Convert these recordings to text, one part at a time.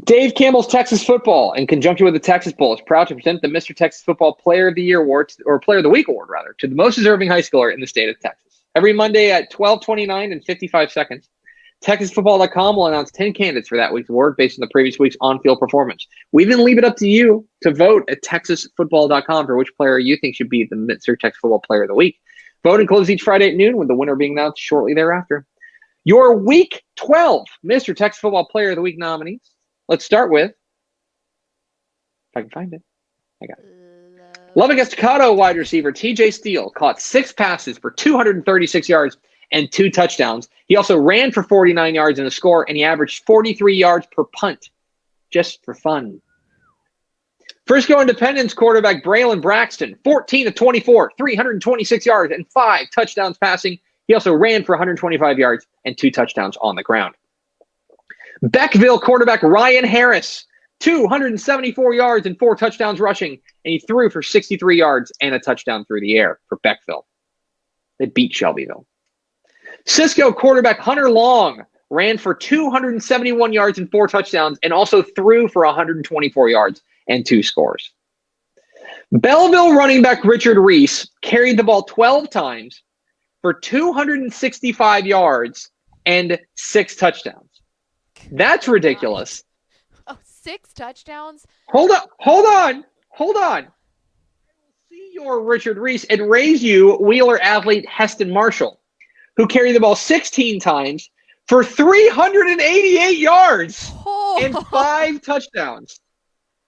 Dave Campbell's Texas Football, in conjunction with the Texas Bowl, is proud to present the Mr. Texas Football Player of the Year Award, or Player of the Week Award, rather, to the most deserving high schooler in the state of Texas. Every Monday at 12:29 and 55 seconds, TexasFootball.com will announce 10 candidates for that week's award based on the previous week's on-field performance. We then leave it up to you to vote at TexasFootball.com for which player you think should be the Mr. Texas Football Player of the Week. Voting closes each Friday at noon, with the winner being announced shortly thereafter. Your Week 12 Mr. Texas Football Player of the Week nominees. Let's start with, if I can find it, I got it. Lubbock Estacado wide receiver TJ Steele caught 6 passes for 236 yards and 2 touchdowns. He also ran for 49 yards in a score, and he averaged 43 yards per punt, just for fun. Frisco Independence quarterback Braxton, 14 of 24, 326 yards and 5 touchdowns passing. He also ran for 125 yards and 2 touchdowns on the ground. Beckville quarterback Ryan Harris, 274 yards and 4 touchdowns rushing, and he threw for 63 yards and a touchdown through the air for Beckville. They beat Shelbyville. Cisco quarterback Hunter Long ran for 271 yards and 4 touchdowns and also threw for 124 yards and 2 scores. Bellville running back Richard Reese carried the ball 12 times for 265 yards and 6 touchdowns. That's ridiculous. Oh, 6 touchdowns? Hold on. I will see your Richard Reese and raise you Wheeler athlete Heston Marshall, who carried the ball 16 times for 388 yards and 5 touchdowns.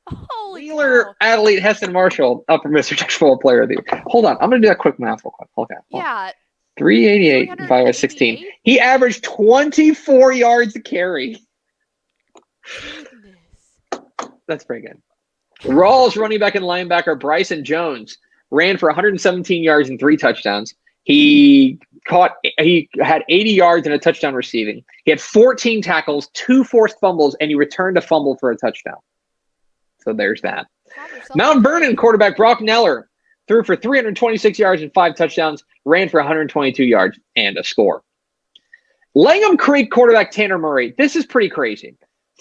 Holy Wheeler cow. athlete Heston Marshall up for Mr. Texas Football Player of the Year. Hold on. I'm going to do that quick math real quick. Okay. Yeah. 388 divided by 16. He averaged 24 yards a carry. Goodness. That's pretty good. Rawls running back and linebacker Bryson Jones ran for 117 yards and 3 touchdowns. He had 80 yards and a touchdown receiving. He had 14 tackles, 2 forced fumbles, and he returned a fumble for a touchdown. So there's that. Mount Vernon quarterback Brock Neller threw for 326 yards and 5 touchdowns, ran for 122 yards and a score. Langham Creek quarterback Tanner Murray. This is pretty crazy.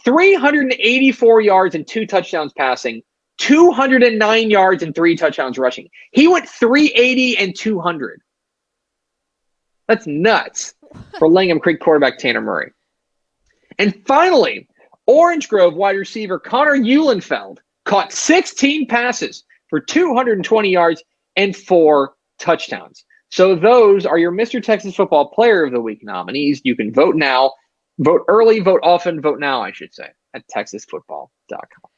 384 yards and 2 touchdowns passing, 209 yards and 3 touchdowns rushing. He went 380 and 200. That's nuts for Langham Creek quarterback Tanner Murray. And finally, Orange Grove wide receiver Connor Eulenfeld caught 16 passes for 220 yards and 4 touchdowns. So those are your Mr. Texas Football Player of the Week nominees. You can vote now, vote early, vote often, vote now, I should say, at TexasFootball.com.